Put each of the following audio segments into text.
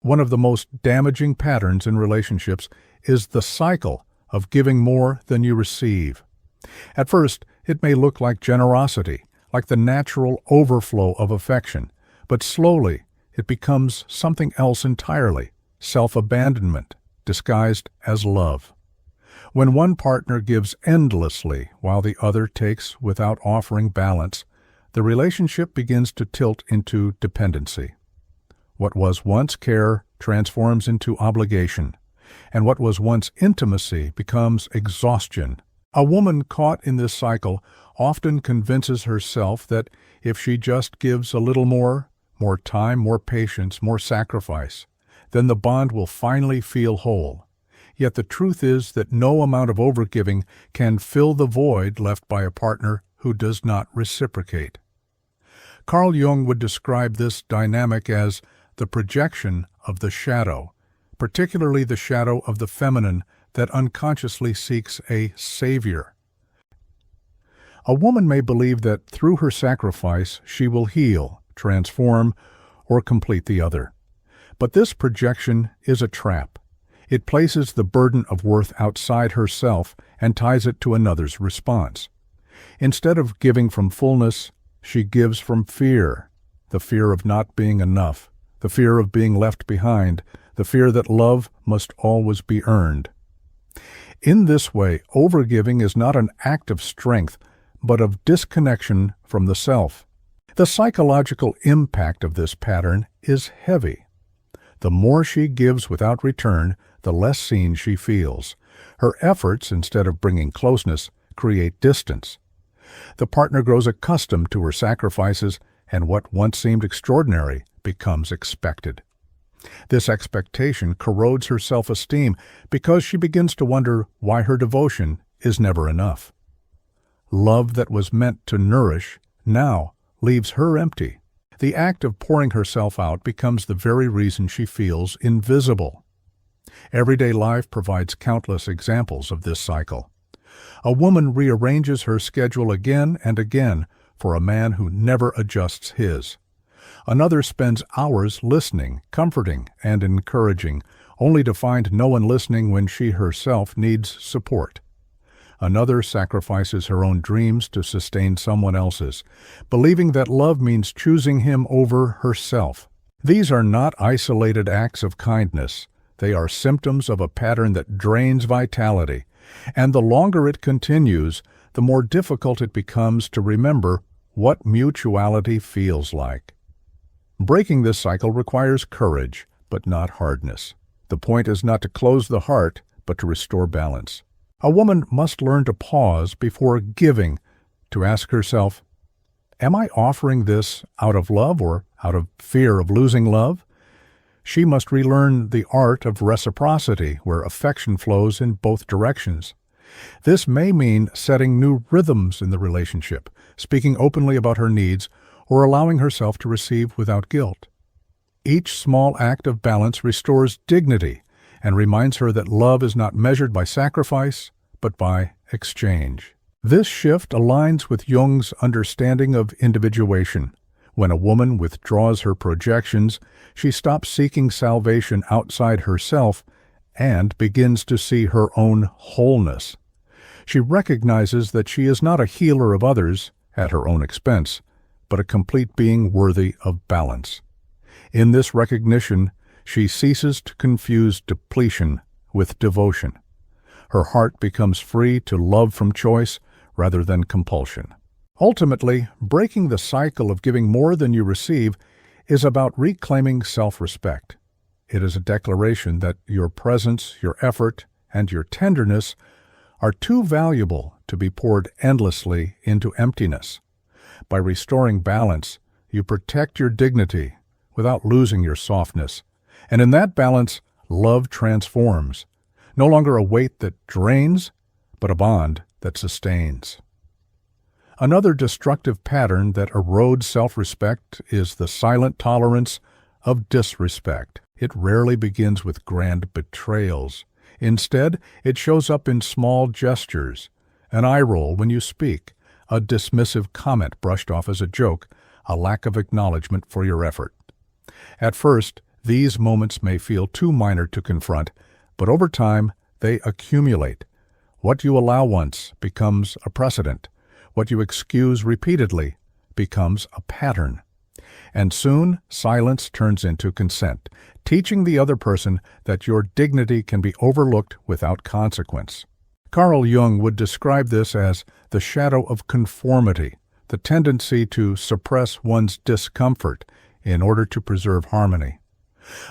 One of the most damaging patterns in relationships is the cycle of giving more than you receive. At first, it may look like generosity, like the natural overflow of affection, but slowly it becomes something else entirely, self-abandonment, disguised as love. When one partner gives endlessly while the other takes without offering balance, the relationship begins to tilt into dependency. What was once care transforms into obligation, and what was once intimacy becomes exhaustion. A woman caught in this cycle often convinces herself that if she just gives a little more time, more patience, more sacrifice, then the bond will finally feel whole. Yet the truth is that no amount of overgiving can fill the void left by a partner who does not reciprocate. Carl Jung would describe this dynamic as the projection of the shadow, particularly the shadow of the feminine that unconsciously seeks a savior. A woman may believe that through her sacrifice she will heal, transform, or complete the other. But this projection is a trap. It places the burden of worth outside herself and ties it to another's response. Instead of giving from fullness, she gives from fear, the fear of not being enough, the fear of being left behind, the fear that love must always be earned. In this way, overgiving is not an act of strength, but of disconnection from the self. The psychological impact of this pattern is heavy. The more she gives without return, the less seen she feels. Her efforts, instead of bringing closeness, create distance. The partner grows accustomed to her sacrifices, and what once seemed extraordinary becomes expected. This expectation corrodes her self-esteem because she begins to wonder why her devotion is never enough. Love that was meant to nourish now leaves her empty. The act of pouring herself out becomes the very reason she feels invisible. Everyday life provides countless examples of this cycle. A woman rearranges her schedule again and again for a man who never adjusts his. Another spends hours listening, comforting, and encouraging, only to find no one listening when she herself needs support. Another sacrifices her own dreams to sustain someone else's, believing that love means choosing him over herself. These are not isolated acts of kindness. They are symptoms of a pattern that drains vitality, and the longer it continues, the more difficult it becomes to remember what mutuality feels like. Breaking this cycle requires courage, but not hardness. The point is not to close the heart, but to restore balance. A woman must learn to pause before giving, to ask herself, am I offering this out of love or out of fear of losing love? She must relearn the art of reciprocity, where affection flows in both directions. This may mean setting new rhythms in the relationship, speaking openly about her needs, or allowing herself to receive without guilt. Each small act of balance restores dignity and reminds her that love is not measured by sacrifice, but by exchange. This shift aligns with Jung's understanding of individuation. When a woman withdraws her projections, she stops seeking salvation outside herself and begins to see her own wholeness. She recognizes that she is not a healer of others at her own expense, but a complete being worthy of balance. In this recognition, she ceases to confuse depletion with devotion. Her heart becomes free to love from choice rather than compulsion. Ultimately, breaking the cycle of giving more than you receive is about reclaiming self-respect. It is a declaration that your presence, your effort, and your tenderness are too valuable to be poured endlessly into emptiness. By restoring balance, you protect your dignity without losing your softness. And in that balance, love transforms. No longer a weight that drains, but a bond that sustains. Another destructive pattern that erodes self-respect is the silent tolerance of disrespect. It rarely begins with grand betrayals. Instead, it shows up in small gestures, an eye roll when you speak, a dismissive comment brushed off as a joke, a lack of acknowledgement for your effort. At first, These moments may feel too minor to confront, but over time they accumulate. What you allow once becomes a precedent. What you excuse repeatedly becomes a pattern. And soon, silence turns into consent, teaching the other person that your dignity can be overlooked without consequence. Carl Jung would describe this as the shadow of conformity, the tendency to suppress one's discomfort in order to preserve harmony.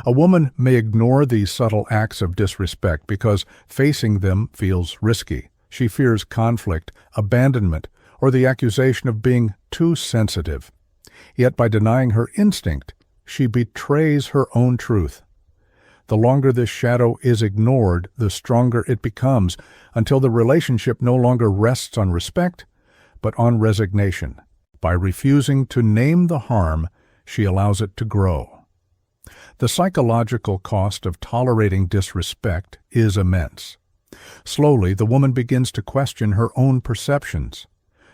A woman may ignore these subtle acts of disrespect because facing them feels risky. She fears conflict, abandonment, or the accusation of being too sensitive. Yet by denying her instinct, she betrays her own truth. The longer this shadow is ignored, the stronger it becomes, until the relationship no longer rests on respect, but on resignation. By refusing to name the harm, she allows it to grow. The psychological cost of tolerating disrespect is immense. Slowly, the woman begins to question her own perceptions.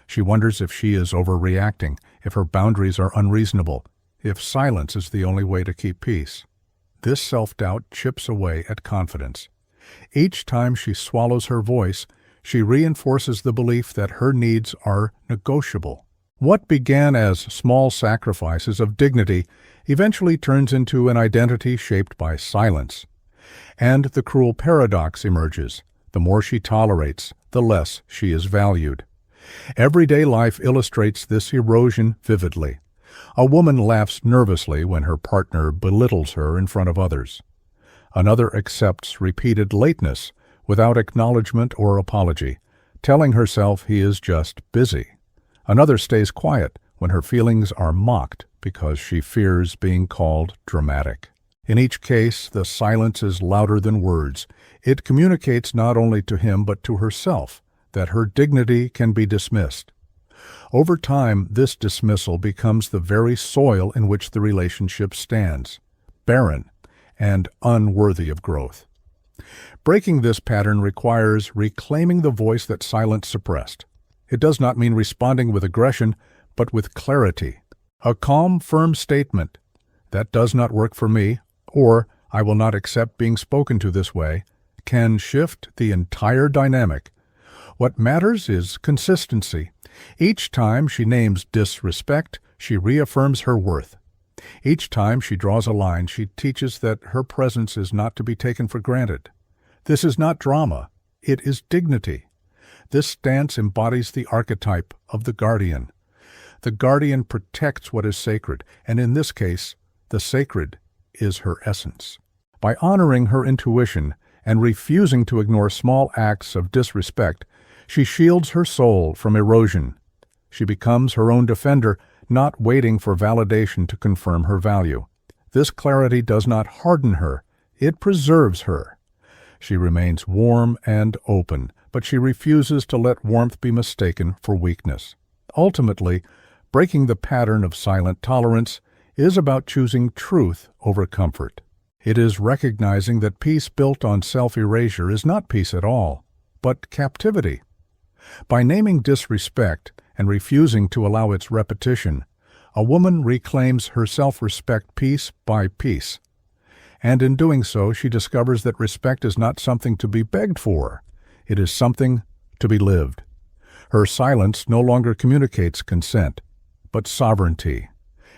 She wonders if she is overreacting, if her boundaries are unreasonable, if silence is the only way to keep peace. This self-doubt chips away at confidence. Each time she swallows her voice, she reinforces the belief that her needs are negotiable. What began as small sacrifices of dignity eventually turns into an identity shaped by silence. And the cruel paradox emerges. The more she tolerates, the less she is valued. Everyday life illustrates this erosion vividly. A woman laughs nervously when her partner belittles her in front of others. Another accepts repeated lateness without acknowledgement or apology, telling herself he is just busy. Another stays quiet when her feelings are mocked because she fears being called dramatic. In each case, the silence is louder than words. It communicates not only to him but to herself that her dignity can be dismissed. Over time, this dismissal becomes the very soil in which the relationship stands, barren and unworthy of growth. Breaking this pattern requires reclaiming the voice that silence suppressed. It does not mean responding with aggression, but with clarity. A calm, firm statement, "That does not work for me," or "I will not accept being spoken to this way," can shift the entire dynamic. What matters is consistency. Each time she names disrespect, she reaffirms her worth. Each time she draws a line, she teaches that her presence is not to be taken for granted. This is not drama, it is dignity. This stance embodies the archetype of the guardian. The guardian protects what is sacred, and in this case, the sacred is her essence. By honoring her intuition and refusing to ignore small acts of disrespect, she shields her soul from erosion. She becomes her own defender, not waiting for validation to confirm her value. This clarity does not harden her, it preserves her. She remains warm and open, but she refuses to let warmth be mistaken for weakness. Ultimately, breaking the pattern of silent tolerance is about choosing truth over comfort. It is recognizing that peace built on self-erasure is not peace at all, but captivity. By naming disrespect and refusing to allow its repetition, a woman reclaims her self-respect piece by piece. And in doing so, she discovers that respect is not something to be begged for. It is something to be lived. Her silence no longer communicates consent, but sovereignty.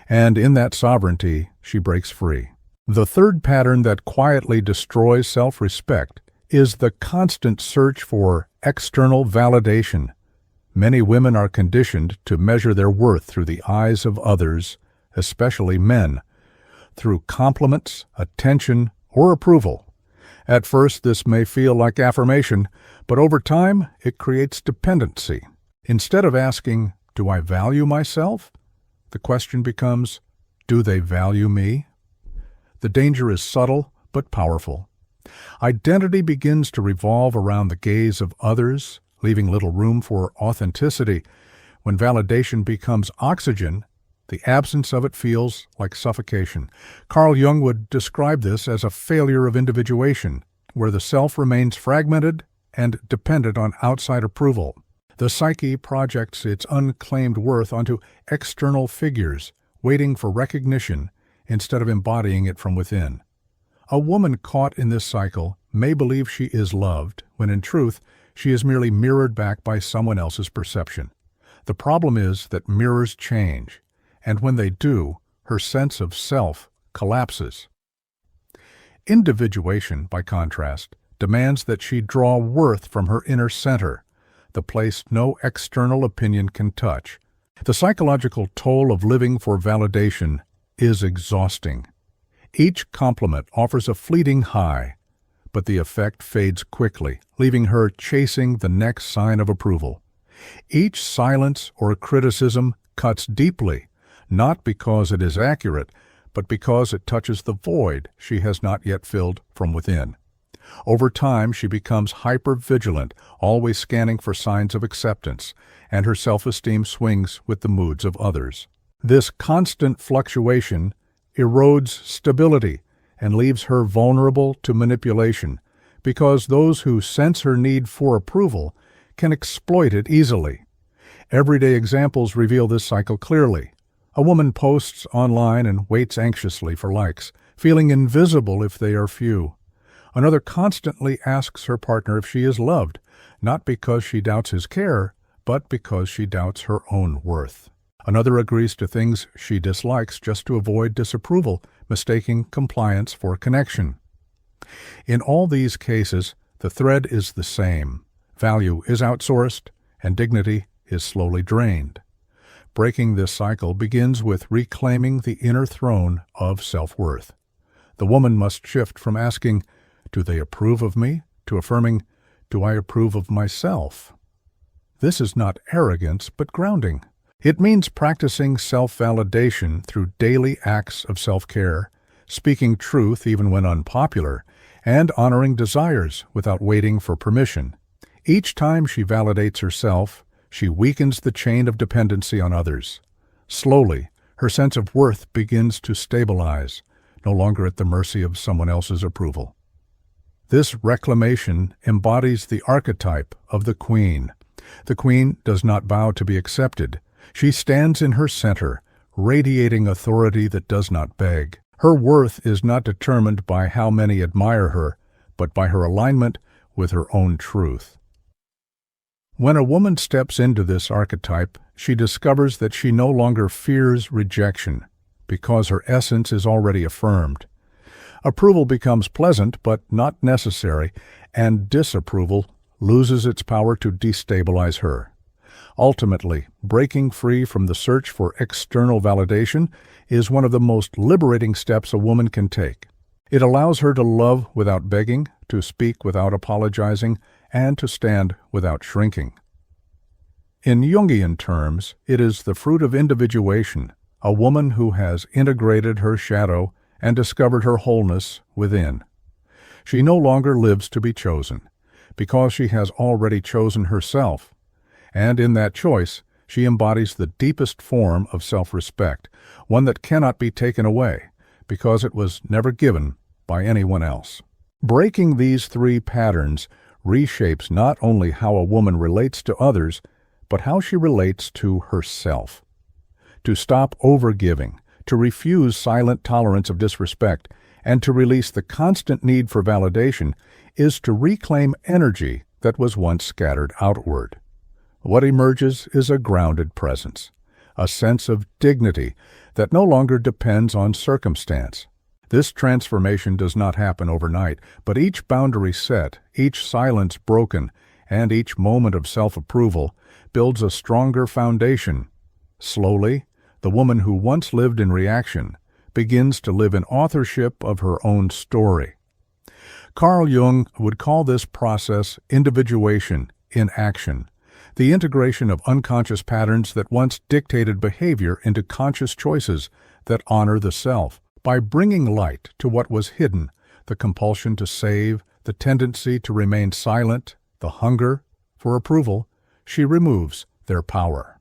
And in that sovereignty, she breaks free. The third pattern that quietly destroys self-respect is the constant search for external validation. Many women are conditioned to measure their worth through the eyes of others, especially men, through compliments, attention, or approval. At first, this may feel like affirmation, but over time, it creates dependency. Instead of asking, "Do I value myself?" the question becomes, "Do they value me?" The danger is subtle but powerful. Identity begins to revolve around the gaze of others, leaving little room for authenticity. When validation becomes oxygen, the absence of it feels like suffocation. Carl Jung would describe this as a failure of individuation, where the self remains fragmented and dependent on outside approval. The psyche projects its unclaimed worth onto external figures, waiting for recognition instead of embodying it from within. A woman caught in this cycle may believe she is loved, when in truth, she is merely mirrored back by someone else's perception. The problem is that mirrors change, and when they do, her sense of self collapses. Individuation, by contrast, demands that she draw worth from her inner center, the place no external opinion can touch. The psychological toll of living for validation is exhausting. Each compliment offers a fleeting high, but the effect fades quickly, leaving her chasing the next sign of approval. Each silence or criticism cuts deeply, not because it is accurate, but because it touches the void she has not yet filled from within. Over time, she becomes hyper-vigilant, always scanning for signs of acceptance, and her self-esteem swings with the moods of others. This constant fluctuation erodes stability and leaves her vulnerable to manipulation, because those who sense her need for approval can exploit it easily. Everyday examples reveal this cycle clearly. A woman posts online and waits anxiously for likes, feeling invisible if they are few. Another constantly asks her partner if she is loved, not because she doubts his care, but because she doubts her own worth. Another agrees to things she dislikes just to avoid disapproval, mistaking compliance for connection. In all these cases, the thread is the same. Value is outsourced, and dignity is slowly drained. Breaking this cycle begins with reclaiming the inner throne of self-worth. The woman must shift from asking, "Do they approve of me?" to affirming, "Do I approve of myself?" This is not arrogance, but grounding. It means practicing self-validation through daily acts of self-care, speaking truth even when unpopular, and honoring desires without waiting for permission. Each time she validates herself, she weakens the chain of dependency on others. Slowly, her sense of worth begins to stabilize, no longer at the mercy of someone else's approval. This reclamation embodies the archetype of the queen. The queen does not bow to be accepted. She stands in her center, radiating authority that does not beg. Her worth is not determined by how many admire her, but by her alignment with her own truth. When a woman steps into this archetype, she discovers that she no longer fears rejection, because her essence is already affirmed. Approval becomes pleasant but not necessary, and disapproval loses its power to destabilize her. Ultimately, breaking free from the search for external validation is one of the most liberating steps a woman can take. It allows her to love without begging, to speak without apologizing, and to stand without shrinking. In Jungian terms, it is the fruit of individuation, a woman who has integrated her shadow and discovered her wholeness within. She no longer lives to be chosen, because she has already chosen herself, and in that choice, she embodies the deepest form of self-respect, one that cannot be taken away, because it was never given by anyone else. Breaking these three patterns reshapes not only how a woman relates to others, but how she relates to herself. To stop overgiving, to refuse silent tolerance of disrespect, and to release the constant need for validation is to reclaim energy that was once scattered outward. What emerges is a grounded presence, a sense of dignity that no longer depends on circumstance. This transformation does not happen overnight, but each boundary set, each silence broken, and each moment of self-approval builds a stronger foundation. Slowly, the woman who once lived in reaction begins to live in authorship of her own story. Carl Jung would call this process individuation in action, the integration of unconscious patterns that once dictated behavior into conscious choices that honor the self. By bringing light to what was hidden, the compulsion to save, the tendency to remain silent, the hunger for approval, she removes their power.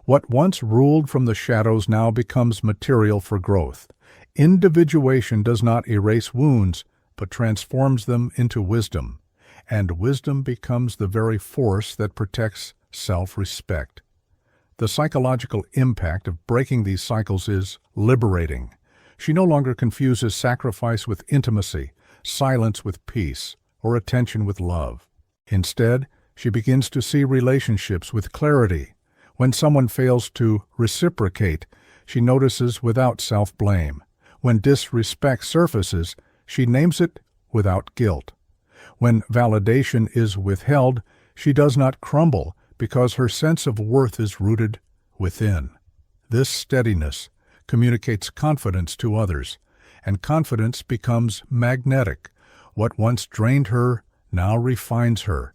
What once ruled from the shadows now becomes material for growth. Individuation does not erase wounds, but transforms them into wisdom, and wisdom becomes the very force that protects self-respect. The psychological impact of breaking these cycles is liberating. She no longer confuses sacrifice with intimacy, silence with peace, or attention with love. Instead, she begins to see relationships with clarity. When someone fails to reciprocate, she notices without self-blame. When disrespect surfaces, she names it without guilt. When validation is withheld, she does not crumble because her sense of worth is rooted within. This steadiness communicates confidence to others, and confidence becomes magnetic. What once drained her now refines her.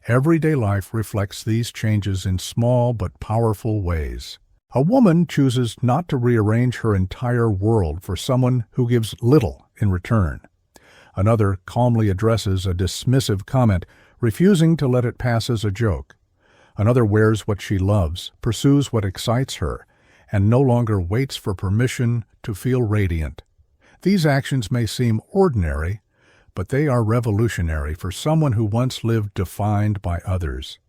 Everyday life reflects these changes in small but powerful ways. A woman chooses not to rearrange her entire world for someone who gives little in return. Another calmly addresses a dismissive comment, refusing to let it pass as a joke. Another wears what she loves, pursues what excites her, and no longer waits for permission to feel radiant. These actions may seem ordinary, but they are revolutionary for someone who once lived defined by others.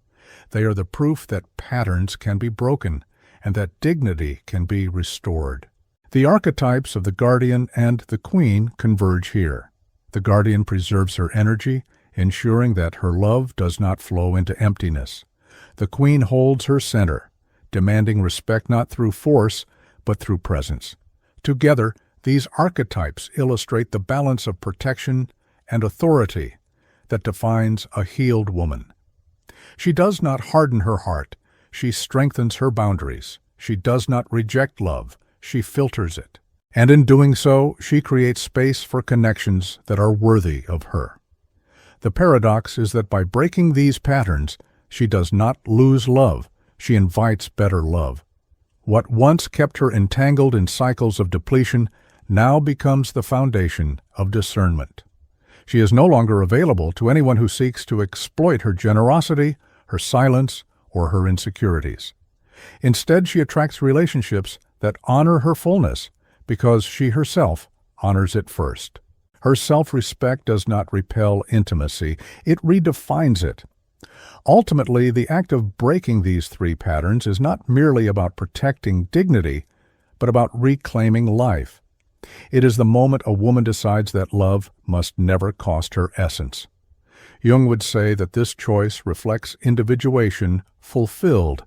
They are the proof that patterns can be broken and that dignity can be restored. The archetypes of the guardian and the queen converge here. The guardian preserves her energy, ensuring that her love does not flow into emptiness. The queen holds her center, demanding respect not through force, but through presence. Together, these archetypes illustrate the balance of protection and authority that defines a healed woman. She does not harden her heart. She strengthens her boundaries. She does not reject love. She filters it. And in doing so, she creates space for connections that are worthy of her. The paradox is that by breaking these patterns, she does not lose love. She invites better love. What once kept her entangled in cycles of depletion now becomes the foundation of discernment. She is no longer available to anyone who seeks to exploit her generosity, her silence, or her insecurities. Instead, she attracts relationships that honor her fullness because she herself honors it first. Her self-respect does not repel intimacy, it redefines it. Ultimately, the act of breaking these three patterns is not merely about protecting dignity, but about reclaiming life. It is the moment a woman decides that love must never cost her essence. Jung would say that this choice reflects individuation fulfilled,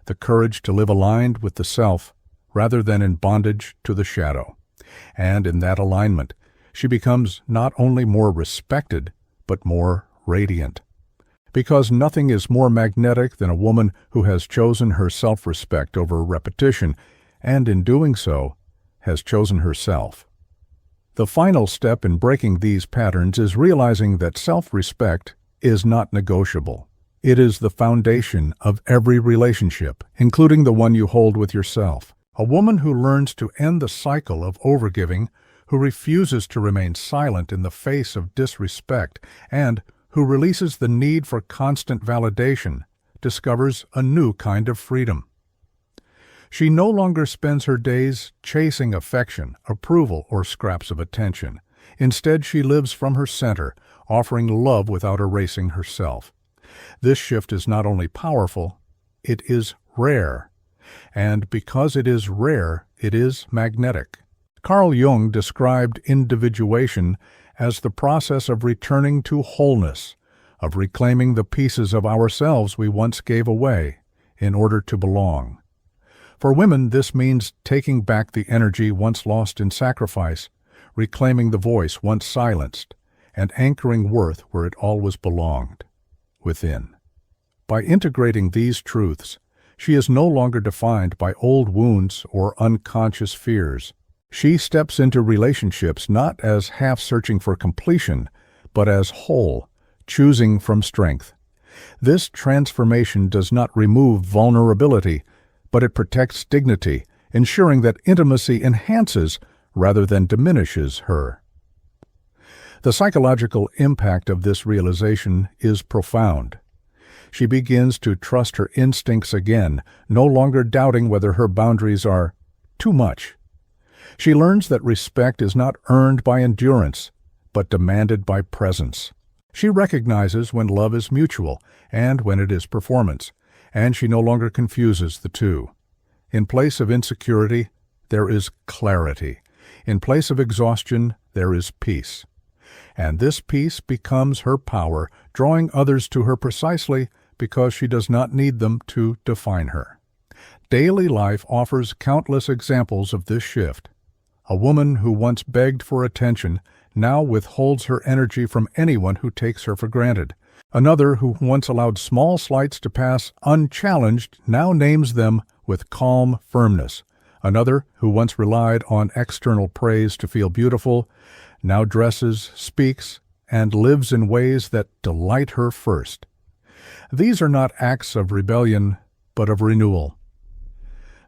the courage to live aligned with the self rather than in bondage to the shadow. And in that alignment, she becomes not only more respected, but more radiant. Because nothing is more magnetic than a woman who has chosen her self-respect over repetition, and in doing so, has chosen herself. The final step in breaking these patterns is realizing that self-respect is not negotiable. It is the foundation of every relationship, including the one you hold with yourself. A woman who learns to end the cycle of overgiving, who refuses to remain silent in the face of disrespect, and who releases the need for constant validation, discovers a new kind of freedom. She no longer spends her days chasing affection, approval, or scraps of attention. Instead, she lives from her center, offering love without erasing herself. This shift is not only powerful, it is rare. And because it is rare, it is magnetic. Carl Jung described individuation as the process of returning to wholeness, of reclaiming the pieces of ourselves we once gave away in order to belong. For women, this means taking back the energy once lost in sacrifice, reclaiming the voice once silenced, and anchoring worth where it always belonged, within. By integrating these truths, she is no longer defined by old wounds or unconscious fears. She steps into relationships not as half searching for completion, but as whole, choosing from strength. This transformation does not remove vulnerability, but it protects dignity, ensuring that intimacy enhances rather than diminishes her. The psychological impact of this realization is profound. She begins to trust her instincts again, no longer doubting whether her boundaries are too much. She learns that respect is not earned by endurance, but demanded by presence. She recognizes when love is mutual and when it is performance, and she no longer confuses the two. In place of insecurity, there is clarity. In place of exhaustion, there is peace. And this peace becomes her power, drawing others to her precisely because she does not need them to define her. Daily life offers countless examples of this shift. A woman who once begged for attention now withholds her energy from anyone who takes her for granted. Another who once allowed small slights to pass unchallenged now names them with calm firmness. Another who once relied on external praise to feel beautiful now dresses, speaks, and lives in ways that delight her first. These are not acts of rebellion, but of renewal.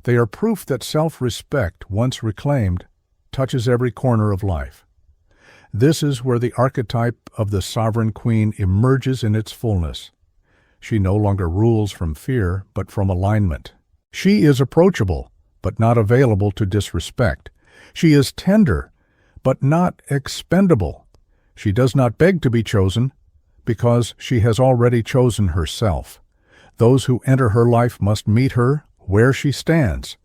They are proof that self-respect, once reclaimed, touches every corner of life. This is where the archetype of the sovereign queen emerges in its fullness. She no longer rules from fear, but from alignment. She is approachable, but not available to disrespect. She is tender, but not expendable. She does not beg to be chosen, because she has already chosen herself. Those who enter her life must meet her where she stands,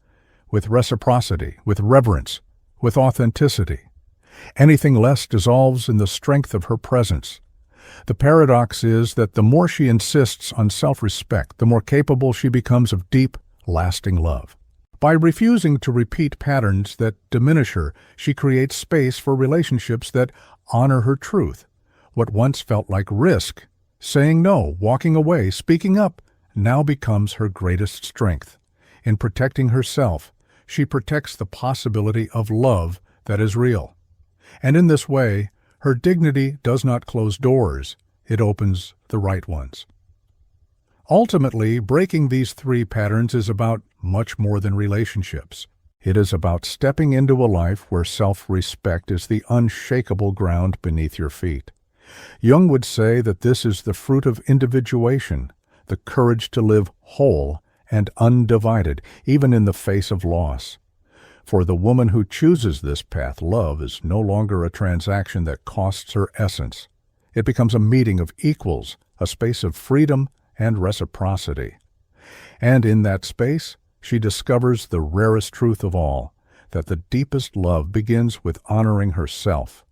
with reciprocity, with reverence, with authenticity. Anything less dissolves in the strength of her presence. The paradox is that the more she insists on self-respect, the more capable she becomes of deep, lasting love. By refusing to repeat patterns that diminish her, she creates space for relationships that honor her truth. What once felt like risk, saying no, walking away, speaking up, now becomes her greatest strength. In protecting herself, she protects the possibility of love that is real. And in this way, her dignity does not close doors, it opens the right ones. Ultimately, breaking these three patterns is about much more than relationships. It is about stepping into a life where self-respect is the unshakable ground beneath your feet. Jung would say that this is the fruit of individuation, the courage to live whole and undivided, even in the face of loss. For the woman who chooses this path, love is no longer a transaction that costs her essence. It becomes a meeting of equals, a space of freedom and reciprocity. And in that space, she discovers the rarest truth of all, that the deepest love begins with honoring herself.